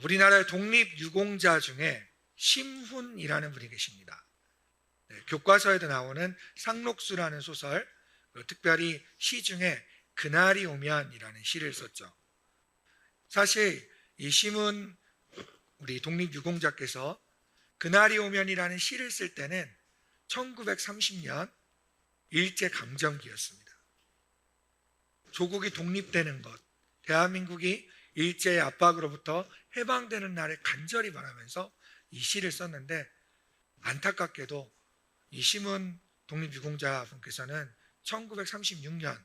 우리나라의 독립유공자 중에 심훈이라는 분이 계십니다. 교과서에도 나오는 상록수라는 소설, 특별히 시 중에 그날이 오면이라는 시를 썼죠. 사실 이 심훈 우리 독립유공자께서 그날이 오면이라는 시를 쓸 때는 1930년 일제강점기였습니다. 조국이 독립되는 것, 대한민국이 일제의 압박으로부터 해방되는 날을 간절히 바라면서 이 시를 썼는데, 안타깝게도 이 심은 독립유공자 분께서는 1936년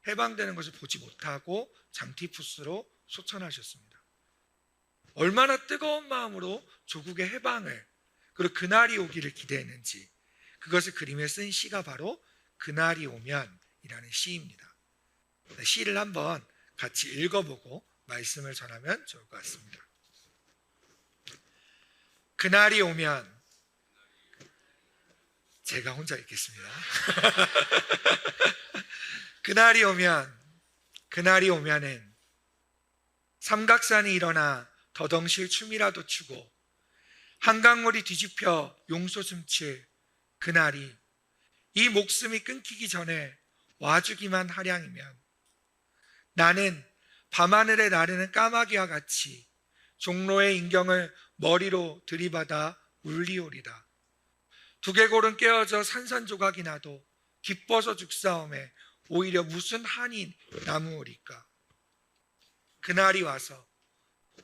해방되는 것을 보지 못하고 장티푸스로 소천하셨습니다. 얼마나 뜨거운 마음으로 조국의 해방을, 그리고 그날이 오기를 기대했는지 그것을 그림에 쓴 시가 바로 그날이 오면이라는 시입니다. 시를 한번 같이 읽어보고 말씀을 전하면 좋을 것 같습니다. 그날이 오면, 제가 혼자 읽겠습니다. 그날이 오면은 삼각산이 일어나 더덩실 춤이라도 추고 한강물이 뒤집혀 용소 숨칠 그날이 이 목숨이 끊기기 전에 와주기만 하량이면 나는 밤하늘에 나르는 까마귀와 같이 종로의 인경을 머리로 들이받아 울리오리다. 두개골은 깨어져 산산조각이 나도 기뻐서 죽사오매 오히려 무슨 한이 남으오리까. 그날이 와서,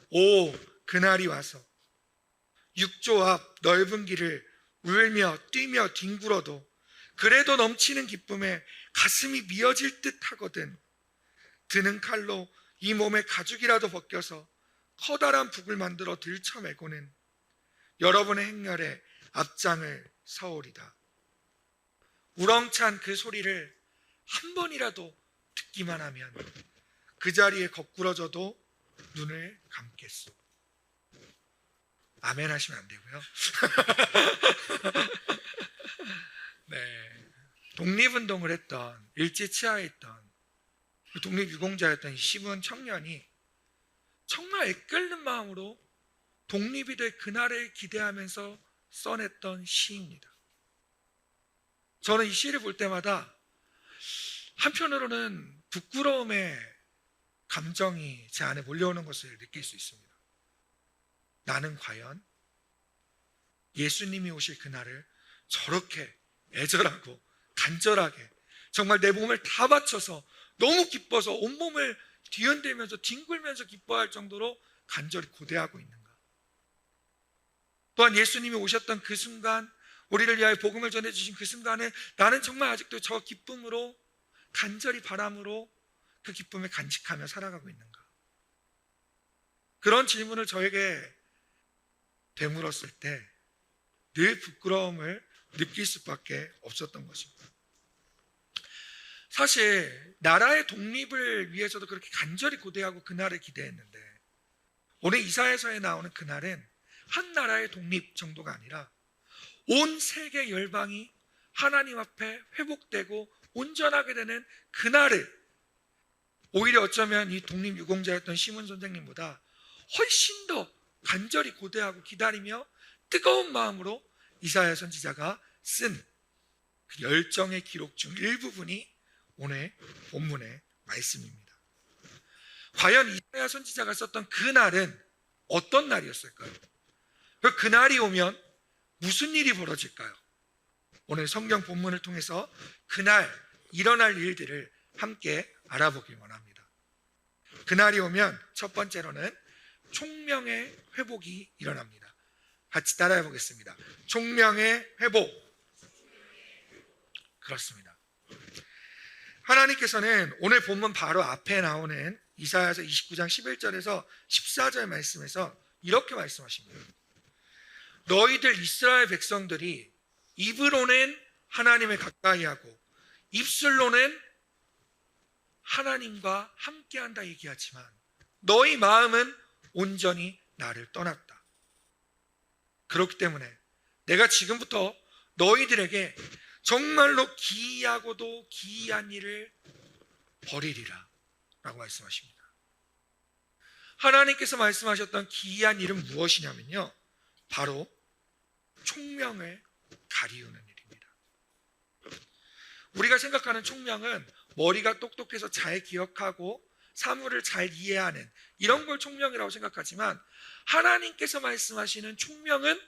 오 그날이 와서 육조 앞 넓은 길을 울며 뛰며 뒹굴어도 그래도 넘치는 기쁨에 가슴이 미어질 듯 하거든. 드는 칼로 이 몸의 가죽이라도 벗겨서 커다란 북을 만들어 들쳐매고는 여러분의 행렬에 앞장을 서오리다. 우렁찬 그 소리를 한 번이라도 듣기만 하면 그 자리에 거꾸러져도 눈을 감겠소. 아멘 하시면 안 되고요. 네, 독립운동을 했던, 일제 치하에 있던 독립유공자였던 이 심은 청년이 정말 애끓는 마음으로 독립이 될 그날을 기대하면서 써냈던 시입니다. 저는 이 시를 볼 때마다 한편으로는 부끄러움의 감정이 제 안에 몰려오는 것을 느낄 수 있습니다. 나는 과연 예수님이 오실 그날을 저렇게 애절하고 간절하게 정말 내 몸을 다 바쳐서 너무 기뻐서 온몸을 뒤흔들면서 뒹굴면서 기뻐할 정도로 간절히 고대하고 있는가? 또한 예수님이 오셨던 그 순간, 우리를 위하여 복음을 전해주신 그 순간에 나는 정말 아직도 저 기쁨으로 간절히 바람으로 그 기쁨을 간직하며 살아가고 있는가? 그런 질문을 저에게 되물었을 때 늘 부끄러움을 느낄 수밖에 없었던 것입니다. 사실 나라의 독립을 위해서도 그렇게 간절히 고대하고 그날을 기대했는데, 오늘 이사야서에 나오는 그날은 한 나라의 독립 정도가 아니라 온 세계 열방이 하나님 앞에 회복되고 온전하게 되는 그날을, 오히려 어쩌면 이 독립유공자였던 시몬 선생님보다 훨씬 더 간절히 고대하고 기다리며 뜨거운 마음으로 이사야 선지자가 쓴 그 열정의 기록 중 일부분이 오늘 본문의 말씀입니다. 과연 이사야 선지자가 썼던 그 날은 어떤 날이었을까요? 그 날이 오면 무슨 일이 벌어질까요? 오늘 성경 본문을 통해서 그날 일어날 일들을 함께 알아보길 원합니다. 그날이 오면 첫 번째로는 총명의 회복이 일어납니다. 같이 따라해 보겠습니다. 총명의 회복. 그렇습니다. 하나님께서는 오늘 본문 바로 앞에 나오는 이사야서 29장 11절에서 14절 말씀에서 이렇게 말씀하십니다. 너희들 이스라엘 백성들이 입으로는 하나님을 가까이하고 입술로는 하나님과 함께한다 얘기하지만 너희 마음은 온전히 나를 떠났다. 그렇기 때문에 내가 지금부터 너희들에게 정말로 기이하고도 기이한 일을 벌이리라 라고 말씀하십니다. 하나님께서 말씀하셨던 기이한 일은 무엇이냐면요, 바로 총명을 가리우는 일입니다. 우리가 생각하는 총명은 머리가 똑똑해서 잘 기억하고 사물을 잘 이해하는 이런 걸 총명이라고 생각하지만, 하나님께서 말씀하시는 총명은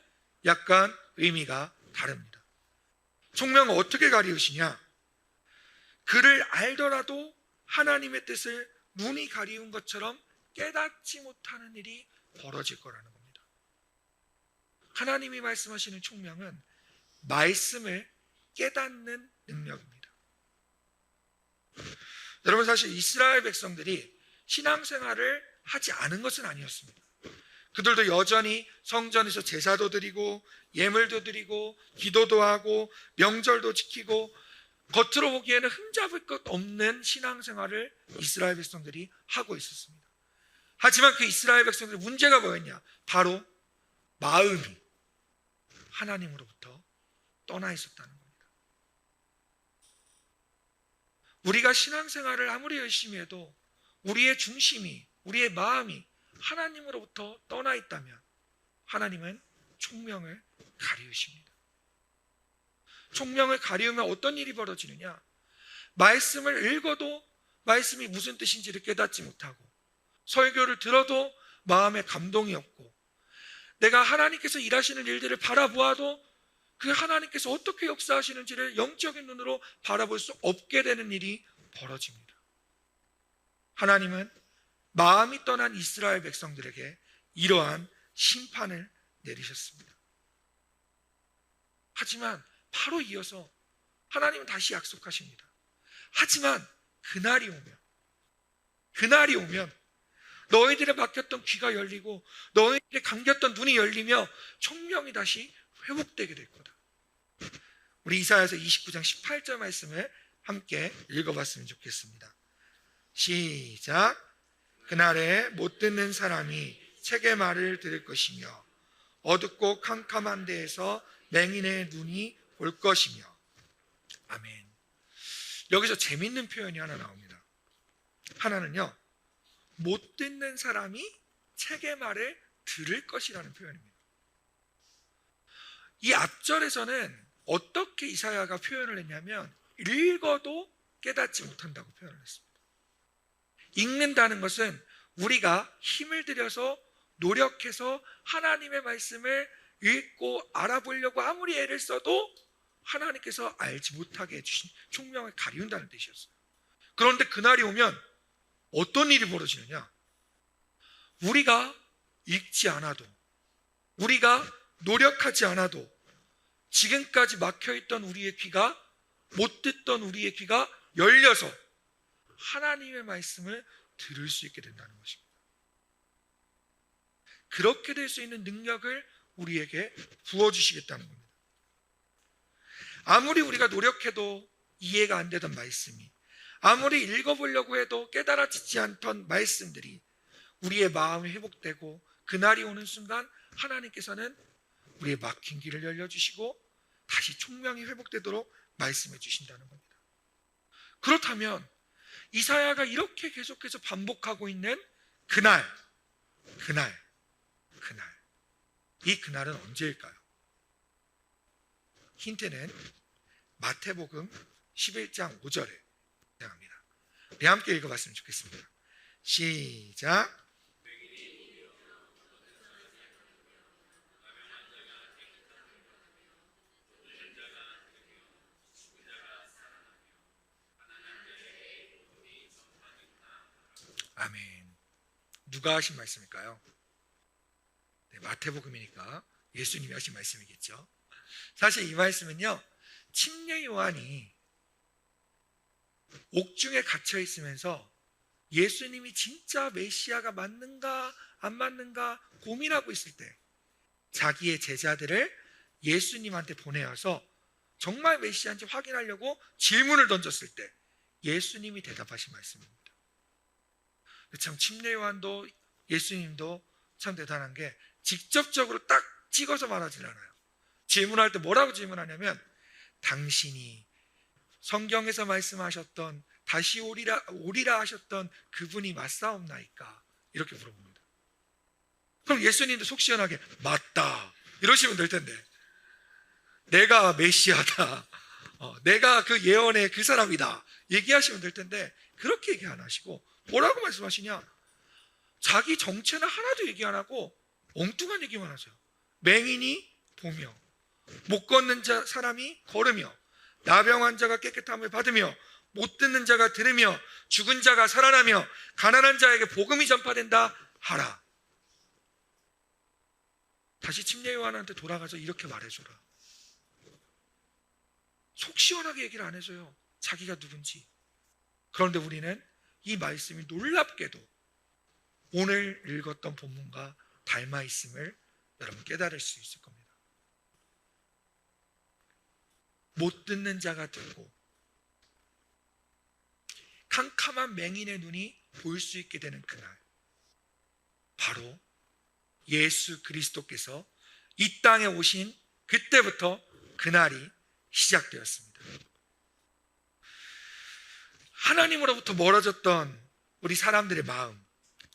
약간 의미가 다릅니다. 총명을 어떻게 가리우시냐? 그를 알더라도 하나님의 뜻을 눈이 가리운 것처럼 깨닫지 못하는 일이 벌어질 거라는 겁니다. 하나님이 말씀하시는 총명은 말씀을 깨닫는 능력입니다. 여러분, 사실 이스라엘 백성들이 신앙생활을 하지 않은 것은 아니었습니다. 그들도 여전히 성전에서 제사도 드리고 예물도 드리고 기도도 하고 명절도 지키고 겉으로 보기에는 흠잡을 것 없는 신앙생활을 이스라엘 백성들이 하고 있었습니다. 하지만 그 이스라엘 백성들의 문제가 뭐였냐? 바로 마음이 하나님으로부터 떠나 있었다는 겁니다. 우리가 신앙생활을 아무리 열심히 해도 우리의 중심이, 우리의 마음이 하나님으로부터 떠나 있다면 하나님은 총명을 가리우십니다. 총명을 가리우면 어떤 일이 벌어지느냐? 말씀을 읽어도 말씀이 무슨 뜻인지를 깨닫지 못하고, 설교를 들어도 마음에 감동이 없고, 내가 하나님께서 일하시는 일들을 바라보아도 그 하나님께서 어떻게 역사하시는지를 영적인 눈으로 바라볼 수 없게 되는 일이 벌어집니다. 하나님은 마음이 떠난 이스라엘 백성들에게 이러한 심판을 내리셨습니다. 하지만 바로 이어서 하나님은 다시 약속하십니다. 하지만 그날이 오면 너희들의 막혔던 귀가 열리고 너희들의 감겼던 눈이 열리며 총명이 다시 회복되게 될 거다. 우리 이사야서 29장 18절 말씀을 함께 읽어봤으면 좋겠습니다. 시작. 그날에 못 듣는 사람이 책의 말을 들을 것이며 어둡고 캄캄한 데에서 맹인의 눈이 볼 것이며. 아멘. 여기서 재밌는 표현이 하나 나옵니다. 하나는요, 못 듣는 사람이 책의 말을 들을 것이라는 표현입니다. 이 앞절에서는 어떻게 이사야가 표현을 했냐면, 읽어도 깨닫지 못한다고 표현을 했습니다. 읽는다는 것은 우리가 힘을 들여서 노력해서 하나님의 말씀을 읽고 알아보려고 아무리 애를 써도 하나님께서 알지 못하게 해주신 총명을 가리운다는 뜻이었어요. 그런데 그날이 오면 어떤 일이 벌어지느냐? 우리가 읽지 않아도, 우리가 노력하지 않아도 지금까지 막혀있던 우리의 귀가, 못 듣던 우리의 귀가 열려서 하나님의 말씀을 들을 수 있게 된다는 것입니다. 그렇게 될 수 있는 능력을 우리에게 부어주시겠다는 겁니다. 아무리 우리가 노력해도 이해가 안 되던 말씀이, 아무리 읽어보려고 해도 깨달아지지 않던 말씀들이 우리의 마음이 회복되고 그날이 오는 순간 하나님께서는 우리의 막힌 길을 열려주시고 다시 총명이 회복되도록 말씀해 주신다는 겁니다. 그렇다면 이사야가 이렇게 계속해서 반복하고 있는 그날, 이 그날은 언제일까요? 힌트는 마태복음 11장 5절에 등장합니다. 우리 함께 읽어봤으면 좋겠습니다. 시작. 아멘. 누가 하신 말씀일까요? 네, 마태복음이니까 예수님이 하신 말씀이겠죠. 사실 이 말씀은요, 침례 요한이 옥중에 갇혀 있으면서 예수님이 진짜 메시아가 맞는가 안 맞는가 고민하고 있을 때 자기의 제자들을 예수님한테 보내어서 정말 메시아인지 확인하려고 질문을 던졌을 때 예수님이 대답하신 말씀입니다. 참 침례 요한도 예수님도 참 대단한 게 직접적으로 딱 찍어서 말하지 않아요. 질문할 때 뭐라고 질문하냐면, 당신이 성경에서 말씀하셨던 다시 오리라 하셨던 그분이 맞사옵나이까? 이렇게 물어봅니다. 그럼 예수님도 속 시원하게 맞다 이러시면 될 텐데, 내가 메시아다, 내가 그 예언의 그 사람이다 얘기하시면 될 텐데, 그렇게 얘기 안 하시고 뭐라고 말씀하시냐? 자기 정체는 하나도 얘기 안 하고 엉뚱한 얘기만 하세요. 맹인이 보며, 못 걷는 사람이 걸으며, 나병 환자가 깨끗함을 받으며, 못 듣는 자가 들으며, 죽은 자가 살아나며, 가난한 자에게 복음이 전파된다 하라. 다시 침례 요한한테 돌아가서 이렇게 말해줘라. 속 시원하게 얘기를 안 해줘요, 자기가 누군지. 그런데 우리는 이 말씀이 놀랍게도 오늘 읽었던 본문과 닮아 있음을 여러분 깨달을 수 있을 겁니다. 못 듣는 자가 듣고 캄캄한 맹인의 눈이 보일 수 있게 되는 그날, 바로 예수 그리스도께서 이 땅에 오신 그때부터 그날이 시작되었습니다. 하나님으로부터 멀어졌던 우리 사람들의 마음,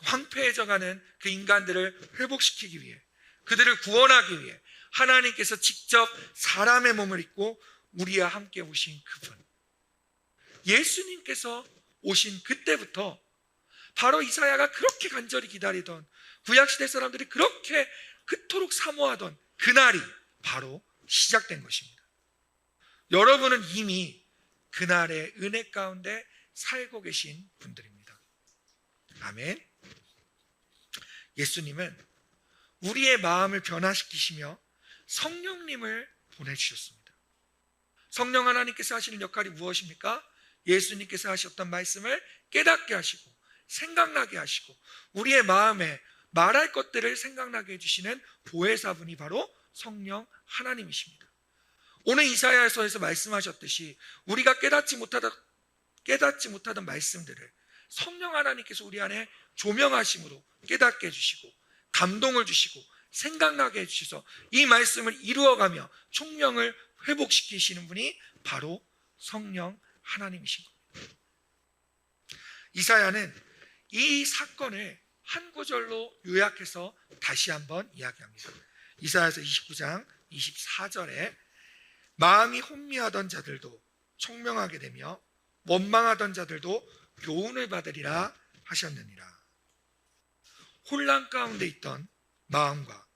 황폐해져가는 그 인간들을 회복시키기 위해, 그들을 구원하기 위해 하나님께서 직접 사람의 몸을 입고 우리와 함께 오신 그분, 예수님께서 오신 그때부터 바로 이사야가 그렇게 간절히 기다리던, 구약시대 사람들이 그렇게 그토록 사모하던 그날이 바로 시작된 것입니다. 여러분은 이미 그날의 은혜 가운데 살고 계신 분들입니다. 아멘. 예수님은 우리의 마음을 변화시키시며 성령님을 보내주셨습니다. 성령 하나님께서 하시는 역할이 무엇입니까? 예수님께서 하셨던 말씀을 깨닫게 하시고 생각나게 하시고 우리의 마음에 말할 것들을 생각나게 해주시는 보혜사분이 바로 성령 하나님이십니다. 오늘 이사야서에서 말씀하셨듯이 우리가 깨닫지 못하던 말씀들을 성령 하나님께서 우리 안에 조명하심으로 깨닫게 해주시고 감동을 주시고 생각나게 해주셔서 이 말씀을 이루어가며 총명을 회복시키시는 분이 바로 성령 하나님이신 겁니다. 이사야는 이 사건을 한 구절로 요약해서 다시 한번 이야기합니다. 이사야서 29장 24절에 마음이 혼미하던 자들도 총명하게 되며 원망하던 자들도 교훈을 받으리라 하셨느니라. 혼란 가운데 있던 마음과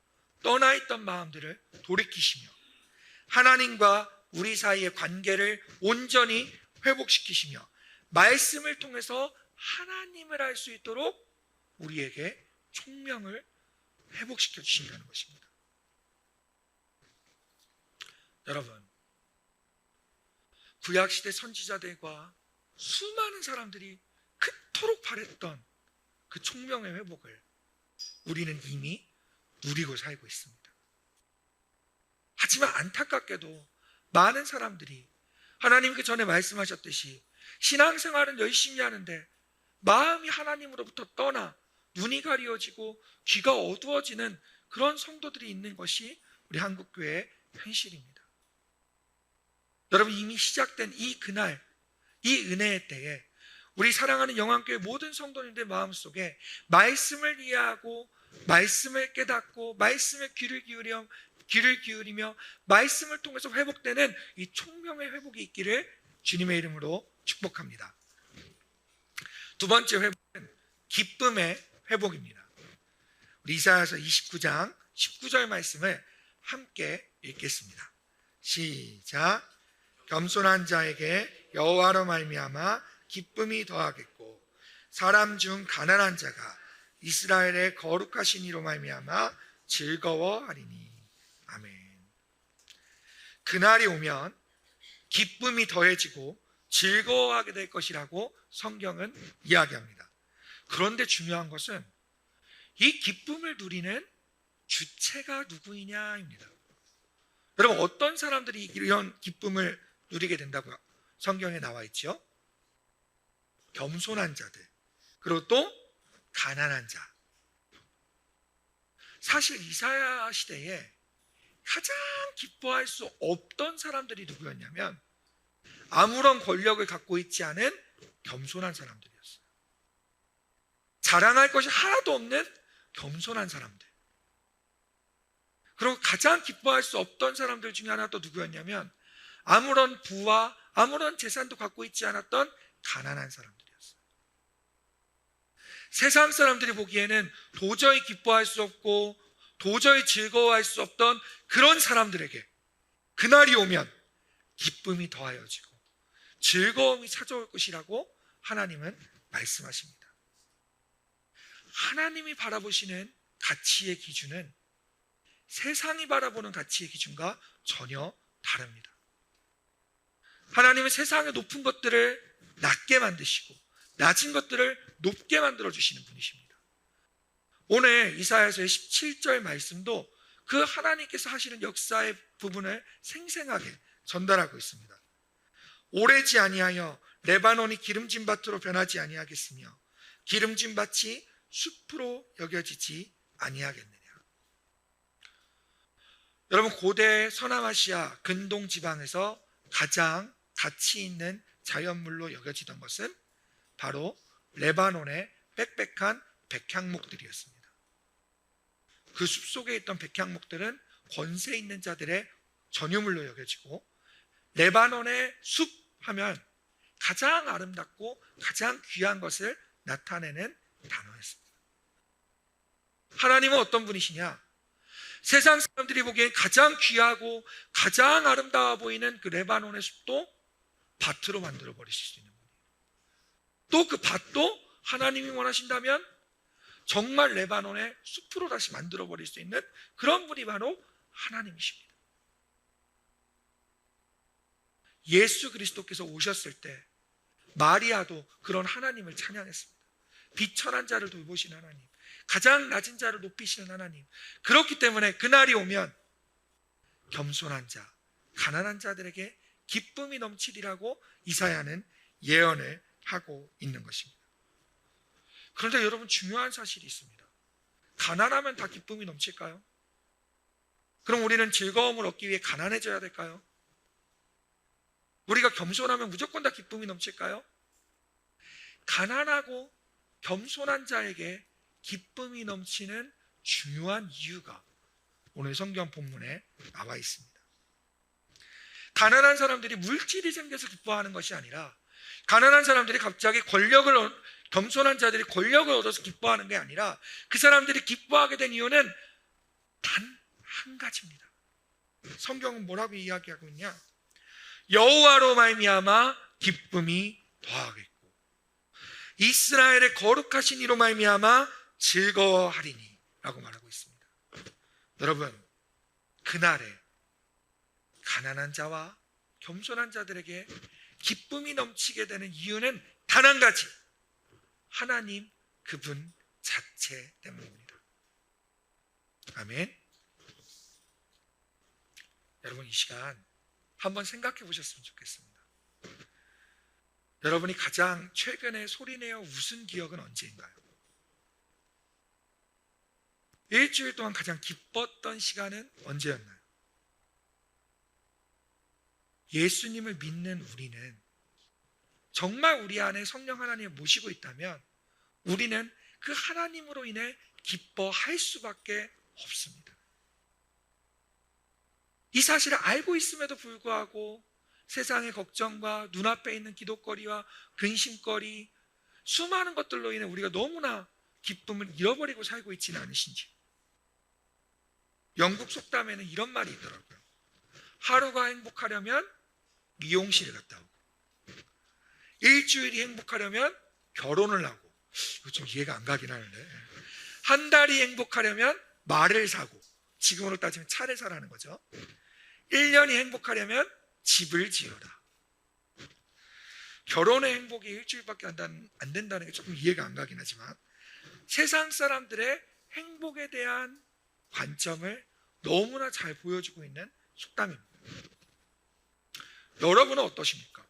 떠나 있던 마음들을 돌이키시며 하나님과 우리 사이의 관계를 온전히 회복시키시며 말씀을 통해서 하나님을 알 수 있도록 우리에게 총명을 회복시켜 주신다는 것입니다. 여러분, 구약시대 선지자들과 수많은 사람들이 그토록 바랬던 그 총명의 회복을 우리는 이미 누리고 살고 있습니다. 하지만 안타깝게도 많은 사람들이 하나님 그 전에 말씀하셨듯이 신앙생활은 열심히 하는데 마음이 하나님으로부터 떠나 눈이 가리워지고 귀가 어두워지는 그런 성도들이 있는 것이 우리 한국교회의 현실입니다. 여러분, 이미 시작된 이 그날, 이 은혜의 때에 우리 사랑하는 영안교회 모든 성도님들 마음속에 말씀을 이해하고 말씀을 깨닫고 말씀에 귀를 기울이며 말씀을 통해서 회복되는 이 총명의 회복이 있기를 주님의 이름으로 축복합니다. 두 번째 회복은 기쁨의 회복입니다. 우리 이사야서 29장 19절 말씀을 함께 읽겠습니다. 시작. 겸손한 자에게 여호와로 말미암아 기쁨이 더하겠고 사람 중 가난한 자가 이스라엘의 거룩하신 이로 말미암아 즐거워하리니. 아멘. 그날이 오면 기쁨이 더해지고 즐거워하게 될 것이라고 성경은 이야기합니다. 그런데 중요한 것은 이 기쁨을 누리는 주체가 누구이냐입니다. 여러분, 어떤 사람들이 이런 기쁨을 누리게 된다고요? 성경에 나와 있죠. 겸손한 자들, 그리고 또 가난한 자. 사실 이사야 시대에 가장 기뻐할 수 없던 사람들이 누구였냐면 아무런 권력을 갖고 있지 않은 겸손한 사람들이었어요. 자랑할 것이 하나도 없는 겸손한 사람들. 그리고 가장 기뻐할 수 없던 사람들 중에 하나 또 누구였냐면 아무런 부와 아무런 재산도 갖고 있지 않았던 가난한 사람들이었어요. 세상 사람들이 보기에는 도저히 기뻐할 수 없고 도저히 즐거워할 수 없던 그런 사람들에게 그날이 오면 기쁨이 더하여지고 즐거움이 찾아올 것이라고 하나님은 말씀하십니다. 하나님이 바라보시는 가치의 기준은 세상이 바라보는 가치의 기준과 전혀 다릅니다. 하나님은 세상의 높은 것들을 낮게 만드시고 낮은 것들을 높게 만들어 주시는 분이십니다. 오늘 이사야서의 17절 말씀도 그 하나님께서 하시는 역사의 부분을 생생하게 전달하고 있습니다. 오래지 아니하여 레바논이 기름진 밭으로 변하지 아니하겠으며 기름진 밭이 숲으로 여겨지지 아니하겠느냐. 여러분, 고대 서남아시아 근동 지방에서 가장 가치 있는 자연물로 여겨지던 것은 바로 레바논의 빽빽한 백향목들이었습니다. 그 숲속에 있던 백향목들은 권세 있는 자들의 전유물로 여겨지고 레바논의 숲 하면 가장 아름답고 가장 귀한 것을 나타내는 단어였습니다. 하나님은 어떤 분이시냐? 세상 사람들이 보기엔 가장 귀하고 가장 아름다워 보이는 그 레바논의 숲도 밭으로 만들어 버리실 수 있는 분이에요. 또 그 밭도 하나님이 원하신다면 정말 레바논의 숲으로 다시 만들어 버릴 수 있는 그런 분이 바로 하나님이십니다. 예수 그리스도께서 오셨을 때 마리아도 그런 하나님을 찬양했습니다. 비천한 자를 돌보신 하나님, 가장 낮은 자를 높이시는 하나님. 그렇기 때문에 그날이 오면 겸손한 자, 가난한 자들에게 기쁨이 넘치리라고 이사야는 예언을 하고 있는 것입니다. 그런데 여러분, 중요한 사실이 있습니다. 가난하면 다 기쁨이 넘칠까요? 그럼 우리는 즐거움을 얻기 위해 가난해져야 될까요? 우리가 겸손하면 무조건 다 기쁨이 넘칠까요? 가난하고 겸손한 자에게 기쁨이 넘치는 중요한 이유가 오늘 성경 본문에 나와 있습니다. 가난한 사람들이 물질이 생겨서 기뻐하는 것이 아니라, 가난한 사람들이 갑자기 겸손한 자들이 권력을 얻어서 기뻐하는 게 아니라, 그 사람들이 기뻐하게 된 이유는 단 한 가지입니다. 성경은 뭐라고 이야기하고 있냐? 여호와로 말미암아 기쁨이 더하겠고 이스라엘의 거룩하신 이로 말미암아 즐거워하리니 라고 말하고 있습니다. 여러분, 그날에 가난한 자와 겸손한 자들에게 기쁨이 넘치게 되는 이유는 단 한 가지, 하나님 그분 자체 때문입니다. 아멘. 여러분, 이 시간 한번 생각해 보셨으면 좋겠습니다. 여러분이 가장 최근에 소리내어 웃은 기억은 언제인가요? 일주일 동안 가장 기뻤던 시간은 언제였나요? 예수님을 믿는 우리는 정말 우리 안에 성령 하나님을 모시고 있다면 우리는 그 하나님으로 인해 기뻐할 수밖에 없습니다. 이 사실을 알고 있음에도 불구하고 세상의 걱정과 눈앞에 있는 기도거리와 근심거리, 수많은 것들로 인해 우리가 너무나 기쁨을 잃어버리고 살고 있지는 않으신지. 영국 속담에는 이런 말이 있더라고요. 하루가 행복하려면 미용실에 갔다 오고, 일주일이 행복하려면 결혼을 하고, 이거 좀 이해가 안 가긴 하는데, 한 달이 행복하려면 말을 사고, 지금으로 따지면 차를 사라는 거죠. 1년이 행복하려면 집을 지어라. 결혼의 행복이 일주일밖에 안 된다는 게 조금 이해가 안 가긴 하지만, 세상 사람들의 행복에 대한 관점을 너무나 잘 보여주고 있는 속담입니다. 여러분은 어떠십니까?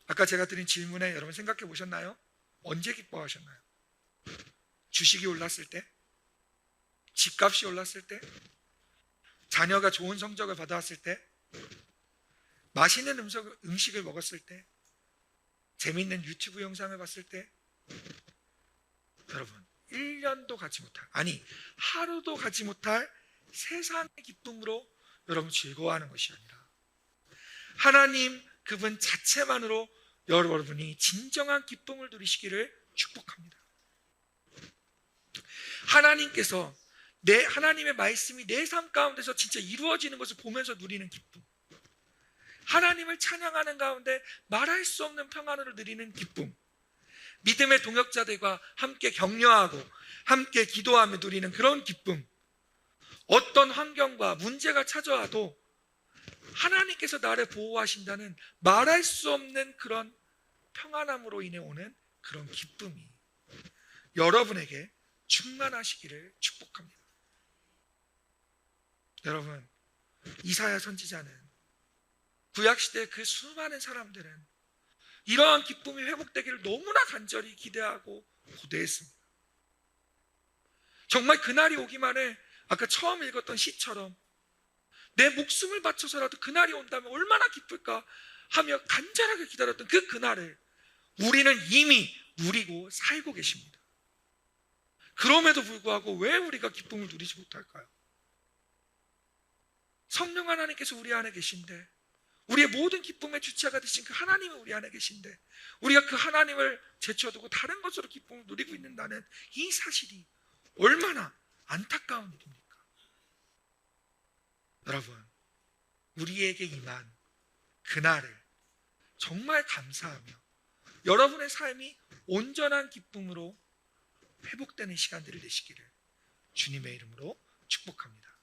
아까 제가 드린 질문에 여러분 생각해 보셨나요? 언제 기뻐하셨나요? 주식이 올랐을 때? 집값이 올랐을 때? 자녀가 좋은 성적을 받아왔을 때? 맛있는 음식을 먹었을 때? 재미있는 유튜브 영상을 봤을 때? 여러분, 1년도 가지 못할, 아니 하루도 가지 못할 세상의 기쁨으로 여러분 즐거워하는 것이 아니라 하나님 그분 자체만으로 여러분이 진정한 기쁨을 누리시기를 축복합니다. 하나님께서 하나님의 말씀이 내 삶 가운데서 진짜 이루어지는 것을 보면서 누리는 기쁨, 하나님을 찬양하는 가운데 말할 수 없는 평안을 누리는 기쁨, 믿음의 동역자들과 함께 격려하고 함께 기도하며 누리는 그런 기쁨, 어떤 환경과 문제가 찾아와도 하나님께서 나를 보호하신다는 말할 수 없는 그런 평안함으로 인해 오는 그런 기쁨이 여러분에게 충만하시기를 축복합니다. 여러분, 이사야 선지자는 구약시대의 그 수많은 사람들은 이러한 기쁨이 회복되기를 너무나 간절히 기대하고 고대했습니다. 정말 그날이 오기만 해 아까 처음 읽었던 시처럼 내 목숨을 바쳐서라도 그날이 온다면 얼마나 기쁠까 하며 간절하게 기다렸던 그날을 우리는 이미 누리고 살고 계십니다. 그럼에도 불구하고 왜 우리가 기쁨을 누리지 못할까요? 성령 하나님께서 우리 안에 계신데, 우리의 모든 기쁨의 주체가 되신 그 하나님이 우리 안에 계신데 우리가 그 하나님을 제쳐두고 다른 것으로 기쁨을 누리고 있는다는 이 사실이 얼마나 안타까운 일입니까? 여러분, 우리에게 임한 그날을 정말 감사하며 여러분의 삶이 온전한 기쁨으로 회복되는 시간들을 되시기를 주님의 이름으로 축복합니다.